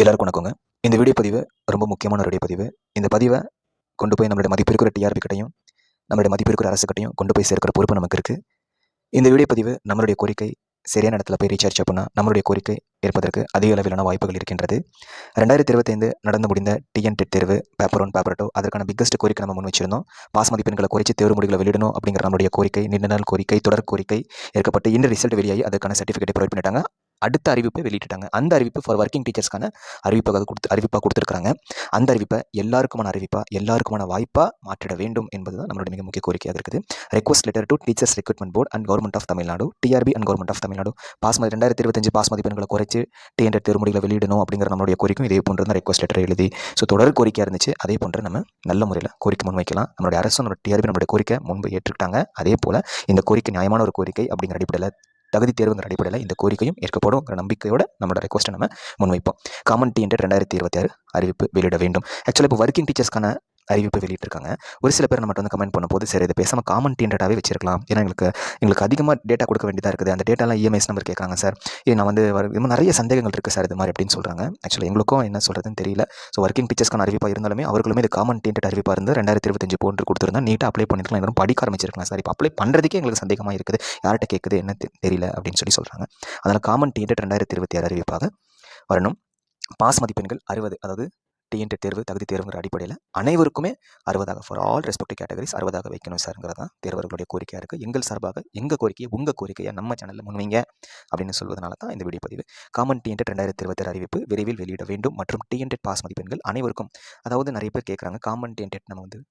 எல்லாருக்கும் வணக்கங்க. இந்த வீடியோ பதிவு ரொம்ப முக்கியமான ஒரு வீடியோ பதிவு. இந்த பதிவை கொண்டு போய் நம்மளுடைய மதிப்பு இருக்கிற டிஆர்பி கிட்டையும், நம்மளுடைய மதிப்பு இருக்கிற அரசு கிட்டையும் கொண்டு போய் சேர்க்கிற பொறுப்பு நமக்கு இருக்கு. இந்த வீடியோ பதிவு நம்மளுடைய கோரிக்கை சரியான இடத்துல போய் ரீச் ஆச்சு அப்படின்னா, நம்மளுடைய கோரிக்கை ஏற்பதற்கு அதிக அளவிலான வாய்ப்புகள் இருக்கின்றது. 2025 நடந்து முடிந்த டிஎன்டெட் தேர்வு பேப்பர் 1, பேப்பர் 2 அதற்கான பிக்கஸ்ட் கோரிக்கை நம்ம முன் வச்சிருந்தோம். பாஸ் மதிப்பெண்களை குறைச்சு தேர்வு முடிவுகளை வெளியிடணும் அப்படிங்கிற நம்மளுடைய கோரிக்கை, நீண்ட நாள் கோரிக்கை, தொடர் கோரிக்கை ஏற்கப்பட்டு இன்று ரிசல்ட் வெளியாகி அதற்கான சர்டிஃபிகேட்டை ப்ரொவைட் பண்ணிட்டாங்க. அடுத்த அறிவிப்பை வெளியிட்டாங்க. அந்த அறிவிப்பு ஃபார் ஒர்க்கிங் டீச்சர்ஸ்க்கான அறிவிப்பாக கொடுத்துருக்காங்க. அந்த அறிவிப்பை எல்லாருக்குமான வாய்ப்பாக மாற்றிட வேண்டும் என்பதுதான் நம்மளுடைய மிக முக்கிய கோரிக்கையாக இருக்குது. Request letter to teachers recruitment board and government of Tamil Nadu, TRB and government of Tamil Nadu. 2025 pass மதிப்பெண்களை குறைச்சு டிஎன்டெட் தேர்வு முடிவுகளை வெளியிடணும் அப்படிங்கிற நம்மளுடைய கோரிக்கையும் இதே போன்று தான் ரெக்வஸ்ட் லெட்டர் எழுதி தொடர் கோரிக்கையாக இருந்துச்சு. அதே போன்று நம்ம நல்ல முறையில் கோரிக்கை முன்வைக்கலாம். நம்மளுடைய அரசு டிஆர்பி நம்மளுடைய கோரிக்கை முன்பு ஏற்றுக்கிட்டாங்க. அதே போல் இந்த கோரிக்கை நியாயமான ஒரு கோரிக்கை அப்படிங்கிற அடிப்படையில், தகுதி தேர்வுங்கிற அடிப்படையில் இந்த கோரிக்கையும் ஏற்கப்படும் நம்பிக்கையோட நம்மளோட ரெக்வஸ்ட்டை நம்ம முன்வைப்போம். காமன் டிஎன்டெட் 2026 அறிவிப்பு வெளியிட வேண்டும். ஆக்சுவலாக இப்போ ஒர்க்கிங் டீச்சர்ஸ்க்கான அறிவிப்பு வெளியிட்டிருக்காங்க. ஒரு சில பேர் நம்ம வந்து கமெண்ட் பண்ணும்போது, சரி இதை பேசாமல் காமன் டிஎன்டெட்டாகவே வச்சிருக்கலாம், ஏன்னா எங்களுக்கு அதிகமாக டேட்டா கொடுக்க வேண்டியதாக இருக்குது, அந்த டேட்டாலாம் இஎம்ஐஸ் நம்பர் கேட்குறாங்க சார், நான் வந்து நிறைய சந்தேகங்கள் இருக்குது சார் இது மாதிரி அப்படின்னு சொல்கிறாங்க. ஆக்சுவலாக எங்களுக்கும் என்ன சொல்கிறதுன்னு தெரியல. ஸோ ஒர்க்கிங் டீச்சர்ஸ்க்கான அறிவிப்பாக இருந்தாலுமே அவர்களுமே இது காமன் டிஎன்டெட் அறிவிப்பாக இருந்து 2025 போன்று கொடுத்துருந்தா நீட்டாக அப்ளை பண்ணிருக்கலாம், எல்லாரும் படிக்க ஆரம்பிச்சிருக்கலாம் சார். இப்போ அப்ளை பண்ணுறதுக்கே எங்களுக்கு சந்தேகமாக இருக்குது, யார்கிட்ட கேட்குது என்ன தெரியல அப்படின்னு சொல்கிறாங்க. அதனால் காமன் டிஎன்டெட் 2026 அறிவிப்பாக வரணும். பாஸ் மதிப்பெண்கள் 60, அதாவது டிஎன்டெட் தேர்வு தகுதி தேர்வுங்கிற அடிப்படையில் அனைவருக்குமே 60 ஃபார் ஆல் ரெஸ்பெக்டிவ் கேட்டகரிஸ் 60 வைக்கணும் சார்ங்கிறது தான் தேர்வர்களுடைய கோரிக்கையாக இருக்குது. எங்கள் சார்பாக எங்கள் கோரிக்கையை உங்கள் கோரிக்கையை நம்ம சேனலில் முன்வைங்க அப்படின்னு சொல்வதனால தான் இந்த வீடியோ பதிவு. காமன் டிஎன்டெட் 2026 அறிவிப்பு விரைவில் வெளியிட வேண்டும் மற்றும் டிஎன்டெட் பாஸ் மதிப்பெண்கள் அனைவருக்கும், அதாவது நிறைய பேர் கேட்குறாங்க காமன் டிஎன்டெட் நம்ம வந்து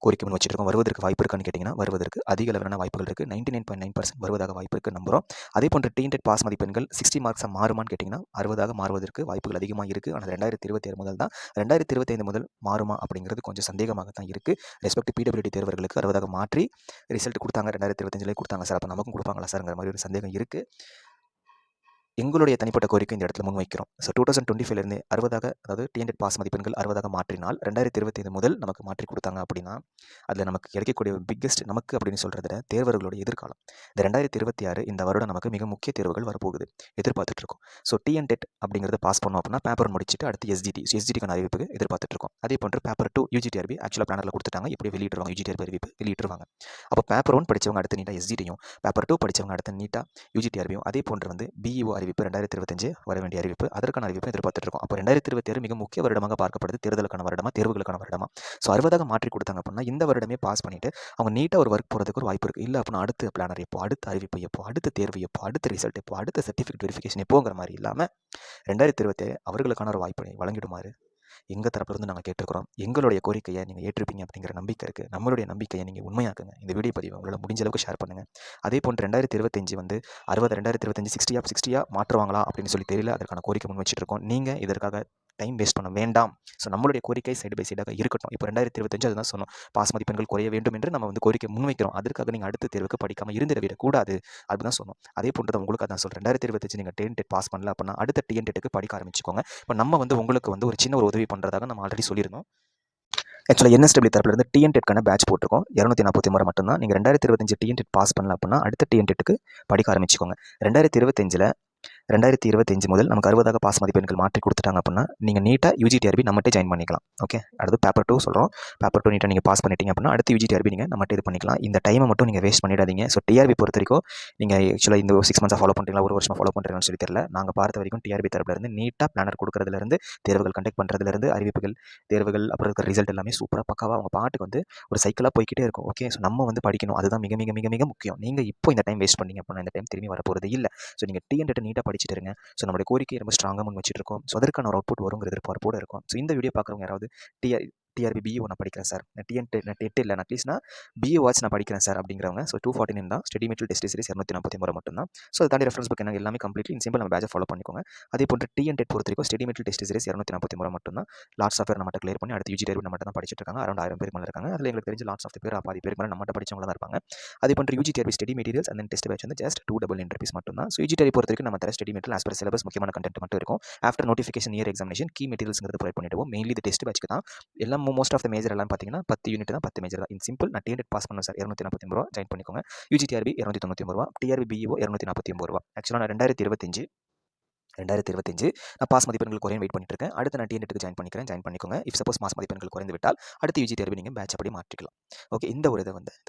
கோரிக்கை முன் வச்சிருக்கோம், வருவதற்கு வாய்ப்பு இருக்கான்னு கேட்டிங்கன்னா வருவதற்கு அதிக அளவிலான வாய்ப்புகள் இருக்குது. 99.9% வருவதாக வாய்ப்பு இருக்குது நம்புகிறோம். அதே போன்று டிஎன்டெட் பாஸ் மதிப்பெண்கள் 60 மார்க்ஸாக மாறுமான்னு கேட்டிங்கன்னா 60 மாறுவதற்கு வாய்ப்புகள் அதிகமாக இருக்குது. ஆனால் 2027 முதல் தான், 2025 முதல் மாறுமா அப்படிங்கிறது கொஞ்சம் சந்தேகமாக தான் இருக்குது. ரெஸ்பெக்ட் பிடபிள்யூடி தேர்வர்களுக்கு 60 மாற்றி ரிசல்ட் கொடுத்தாங்க, 2025 கொடுத்தாங்க சார், அப்போ நமக்கும் கொடுப்பாங்களா சார்ங்கிற மாதிரி ஒரு சந்தேகம் இருக்குது. எங்களுடைய தனிப்பட்ட கோரிக்கை இந்த இடத்துல முன்வைக்கிறோம். ஸோ 2025 60, அதாவது டிஎன்டெட் பாஸ் மதிப்பெண்கள் 60 மாற்றினால் 2025 முதல் நமக்கு மாற்றி கொடுத்தாங்க அப்படின்னா அதில் நமக்கு கிடைக்கக்கூடிய பிக்கெஸ்ட், நமக்கு அப்படின்னு சொல்கிறத தேர்வர்களுடைய எதிர்காலம். இந்த 2026 இந்த வருடம் நமக்கு மிக முக்கிய தேர்வுகள் வரப்போகுது, எதிர்பார்த்துட்ருக்கோம். ஸோ டிஎன்டெட் அப்படிங்கிறத பாஸ் பண்ணோம் அப்படின்னா பேப்பர் முடிச்சுட்டு அடுத்து எஸ்ஜிடிக்கான அறிவிப்புக்கு எதிர்பார்த்துட்ருக்கோம். அதே போன்று பேப்பர் 2 யூஜிடிஆர்பி ஆக்சுவலாக பிளானரில் கொடுத்துட்டாங்க, இப்படி வெளியிட்டுருவாங்க, யூஜிடிஆர்பி அறிவிப்பு வெளியிட்டுருவாங்க. அப்போ பேப்பர் 1 படித்தவங்க அடுத்து நீட்டாக எஸ்ஜிடியும், பேப்பர் 2 படித்தவங்க அடுத்து நீட்டாக யூஜிடிஆர்பியும், அதே போன்று வந்து பிஇஓ அறிவிப்பு 2025 வர வேண்டிய அறிவிப்பு, அதற்கான அறிவிப்பு எதிர்பார்த்துட்டு இருக்கோம். அப்போ 2026 மிக முக்கிய வருடமாக பார்க்கப்படுது, தேர்தலுக்கான வருடமா, தேர்வுகளுக்கான வருடமா. ஸோ 60 மாற்றி கொடுத்தாங்க அப்படின்னா இந்த வருடமே பாஸ் பண்ணிட்டு அவங்க நீட்டாக ஒரு ஒர்க் போகிறதுக்கு ஒரு வாய்ப்பு இருக்குது. இல்லை அப்படின்னா அடுத்த பிளானர் எப்போ, அடுத்த அறிவிப்பு எப்போ, அடுத்த தேர்வு எப்போ, அடுத்த ரிசல்ட் எப்போ, அடுத்த சர்டிஃபிகேட் வெரிஃபிகேஷன் எப்போங்கிற மாதிரி இல்லாமல் 2027 அவர்களுக்கான ஒரு வாய்ப்பை வழங்கிடுமாறு எங்கள் தரப்புலேருந்து நாங்கள் கேட்டுருக்கிறோம். எங்களுடைய கோரிக்கையை நீங்கள் ஏற்றிருப்பீங்க அப்படிங்கிற நம்பிக்கை இருக்குது. நம்மளுடைய நம்பிக்கையை நீங்கள் உண்மையாக்குங்க. இந்த வீடியோ பதிவை உங்களால் முடிஞ்ச அளவுக்கு ஷேர் பண்ணுங்கள். அதே போன்று 2025 வந்து 60, 2025 60 மாற்றுவாங்களா அப்படின்னு சொல்லி தெரியல. அதற்கான கோரிக்கை முன் வச்சுட்டு இருக்கோம். நீங்கள் இதற்காக டைம் வேஸ்ட் பண்ண வேண்டாம். ஸோ நம்மளுடைய கோரிக்கை சைடு பை சைடாக இருக்கட்டும். இப்போ 2025 அதுதான் சொன்னோம், பாஸ் மதிப்பெண்கள் குறைய வேண்டும் என்று நம்ம வந்து கோரிக்கை முன்வைக்கிறோம். அதற்காக நீங்கள் அடுத்த தேர்வுக்கு படிக்காமல் இருந்துட விடக்கூடாது அப்படிதான் சொன்னோம். அதே போன்று தான் உங்களுக்கு அதான் சொல்கிறேன், 2025 நீங்கள் டிஎன்டெட் பாஸ் பண்ணல அப்படின்னா அடுத்த டிஎன்டெட்டுக்கு படிக்க ஆரம்பிச்சுக்கோங்க. இப்போ நம்ம வந்து உங்களுக்கு வந்து ஒரு சின்ன ஒரு உதவி பண்ணுறதாக நம்ம ஆல்ரெடி சொல்லியிருந்தோம். ஆக்சுவலாக என்எஸ்டபிள்யூ தரப்புலேருந்து டிஎன்டெட்கான பேட்ச் போட்டிருக்கோம், 243 மட்டும்தான். நீங்கள் 2025 டிஎன்டெட் பாஸ் பண்ணல அப்படின்னா அடுத்த டிஎன்டெட்டுக்கு படிக்க ஆரம்பிச்சுக்கோங்க. 2025 முதல் நமக்கு 60 பாஸ் மதிப்பெண்கள் மாற்றி கொடுத்துட்டாங்க அப்படின்னா நீங்கள் நீட்டாக யூஜிடிஆர்பி நம்மகிட்ட ஜாயின் பண்ணிக்கலாம். ஓகே, அடுத்து பேப்பர் 2 சொல்கிறோம். பேப்பர் 2 நீட்டாக நீங்கள் பாஸ் பண்ணிட்டீங்க அப்படின்னா அடுத்து யூஜிடிஆர்பி நீங்கள் நம்மகிட்ட இது பண்ணிக்கலாம். இந்த டைமை மட்டும் நீங்கள் வேஸ்ட் பண்ணிடாதீங்க. ஸோ டிஆர்பி பொறுத்த வரைக்கும் நீங்கள் ஆக்சுவலாக இந்த 6 மந்த்ஸாக ஃபாலோ பண்ணுறீங்களா, ஒரு வருஷமாக ஃபாலோ பண்ணுறீங்கன்னு சொல்லி தெரியல. நாங்கள் பார்த்த வரைக்கும் டிஆர்பி தரப்புலேருந்து நீட்டாக பிளானர் கொடுக்குறதுலேருந்து, தேர்வுகள் கண்டக்ட் பண்ணுறதுலேருந்து, அறிவிப்புகள், தேர்வுகள், அப்புறம் இருக்கிற ரிசல்ட் எல்லாமே சூப்பராக பக்காவாக அவங்க பாட்டுக்கு வந்து ஒரு சைக்கிளாக போய்கிட்டே இருக்கும். ஓகே, ஸோ நம்ம வந்து படிக்கணும், அதுதான் மிக மிக மிக மிக முக்கியம். நீங்கள் இப்போ இந்த டைம் வேஸ்ட் பண்ணீங்க அப்படின்னா இந்த டைம் திரும்பி வரப்போகிறது இல்லை. ஸோ நீங்கள் டிஎன்டெட் நீட்டாக படிச்சுட்டு இருங்க. ஸோ நம்மளுடைய கோரிக்கை ரொம்ப ஸ்ட்ராங்காக முன் வச்சுட்டு இருக்கோம். ஸோ அதற்கான ஒரு அவுட்புட் வருங்கிற எதிர்பார்ப்போடு இருக்கும். ஸோ இந்த வீடியோ பார்க்குறவங்க யாராவது டிஆர்பி பிஇஓ நான் படிக்கிறேன் சார், நான் டெட் இல்லை, நான் அட்லீஸ்ட் நான் பிஇஓ வாட்ச் நான் படிக்கிறேன் சார் அப்படிங்கிறவங்க, ஸோ 249 தான் ஸ்டடி மெட்டீரியல் டெஸ்ட் சீரிஸ் 243 மட்டும்தான். ஸோ அதை தாண்டி ரெஃபரன்ஸ் புக் என்ன எல்லாமே கம்ப்ளீட்லி சிம்பிள் நம்ம பேட்சை ஃபாலோ பண்ணிக்கோங்க. அதே போன்று டிஎன்டெட் பொறுத்த வரைக்கும் ஸ்டடி மெட்டீரியல் டெஸ்ட் சீரிஸ் 243 மட்டும்தான். லாட்ஸ் ஆஃப் பேர் நம்மகிட்ட கிளியர் பண்ணி அடுத்து யூஜிடிஆர்பி நம்மகிட்ட தான் படிச்சுட்டு இருக்காங்க. அரௌண்ட் 1000 பேர் மேலே இருக்காங்க. அதில் எங்களுக்கு தெரிஞ்ச லாட்ஸ் ஆஃப் பேர் பாதி பேர் மேலே நம்மகிட்ட படிச்சவங்க தான் இருப்பாங்க. அதே போன்று UGTRB study materials and test batch வந்து ஜஸ்ட் 299 rupees மட்டும்தான். ஸோ யூஜிடிஆர்பி பொறுத்த வரைக்கும் நம்ம தர study material as per syllabus முக்கியமான கண்டென்ட் மட்டும் இருக்கும். After notification year examination key மெட்டீரியல்ஸ்ங்கிறது ப்ரொவைட் பண்ணிடுவோம். மெயின்லி இந்த டெஸ்ட் பேட்ச்க்கு தான் எல்லாம் மோஸ்ட் ஆஃப் த மேஜர் எல்லாம் பார்த்தீங்கன்னா 10 யூனிட் தான், 10 மேஜர் தான். இன் சிம்பிள் நான் டிஎன்டெட் பாஸ் பண்ணேன் சார், 249 ரூபா ஜாயின் பண்ணிக்கோங்க. யூஜிடிஆர்பி 299 ரூபா, டிஆர்பி பிஇஓ 249 ரூபா. ஆக்சுவலாக நான் 2025 2025 நான் பாஸ் மதிப்பெண்கள் குறையும் வெயிட் பண்ணிட்டு இருக்கேன். அடுத்து நான் டிஎன்டெட்டுக்கு ஜாயின் பண்ணிக்கோங்க. இஃப் சப்போஸ் பாஸ் மதிப்பெண்கள் குறைந்து விட்டால் அடுத்து யுஜி தேர்வு நீங்கள் பேட்ச் அப்படி மாற்றிக்கலாம். ஓகே, இந்த ஒரு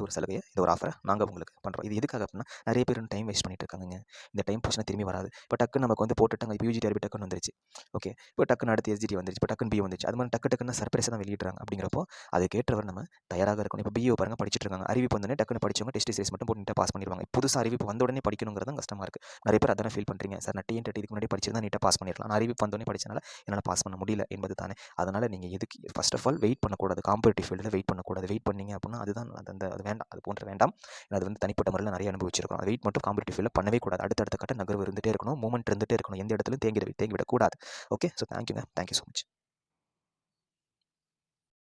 ஒரு சலுகையை, இந்த ஒரு ஆஃபரை நாங்கள் உங்களுக்கு பண்ணுறோம். இது எதுக்காக அப்படின்னா, நிறைய பேர் டைம் வேஸ்ட் பண்ணிட்டு இருக்காங்க. இந்த டைம் போச்சுன்னா திரும்பி வராது. இப்போ டக்குன்னு நமக்கு வந்து போட்டுட்டாங்க, இப்போ யூஜி தேர்வு டக்குன்னு வந்துருச்சு. ஓகே, இப்போ டக்குன்னு அடுத்து எஸ்ஜிடி வந்துருச்சு, இப்போ டக்குன்னு பிஏ வந்துருச்சு. அது மாதிரி டக்குன்னு சர்ப்ரைஸாக தான் வெளியிடுறாங்க. அப்படிங்கிறப்போ அதுக்கேற்றவர் நம்ம தயாராக இருக்கணும். இப்போ பிஏ பாருங்க படிச்சுட்டு இருக்காங்க, அறிவிப்பு வந்தோடனே டக்குன்னு படிச்சவங்க டெஸ்ட் சீரிஸ் மட்டும் போட்டு பாஸ் பண்ணிடுவாங்க. புதுசாக அறிவிப்பு வந்த உடனே படிக்கணுங்கிறது தான் கஷ்டமாக இருக்குது. நிறைய பேர் அதான ஃபீல் பண்ணுறீங்க. சார் நான் டிஎன்டெட் இதுக்கு முன்னாடி படிச்சிருந்தா நீட்டாக பாஸ் பண்ணிடலாம், நான் அறிவிப்பு வந்தோடனே படிச்சனால என்னால் பாஸ் பண்ண முடியல என்பது தானே. அதனால் நீங்கள் எதுக்கு ஃபர்ஸ்ட் ஆஃப் ஆல் வெயிட் பண்ணக்கூடாது. காம்படிட்டிவ் ஃபீல்டில் வெயிட் பண்ணக்கூடாது. வெயிட் பண்ணீங்க அப்படின்னா அதுதான் அது வேண்டாம், அது போன்ற வேண்டாம். அது வந்து தனிப்பட்ட முறையில் நிறைய அனுபவிச்சிருக்கோம். அது வெயிட் மட்டும் காம்படிட்டிவ் ஃபீல்டில் பண்ணவே கூடாது. அடுத்தடுத்த கட்ட நகர்வு இருந்துகிட்டே இருக்கணும், மூவ்மெண்ட் இருந்துகிட்டே இருக்கணும், எந்த இடத்துலையும் தேங்கி விடக்கூடாது. ஓகே, ஸோ தேங்க்யூங்க, தேங்க்யூ ஸோ மச்.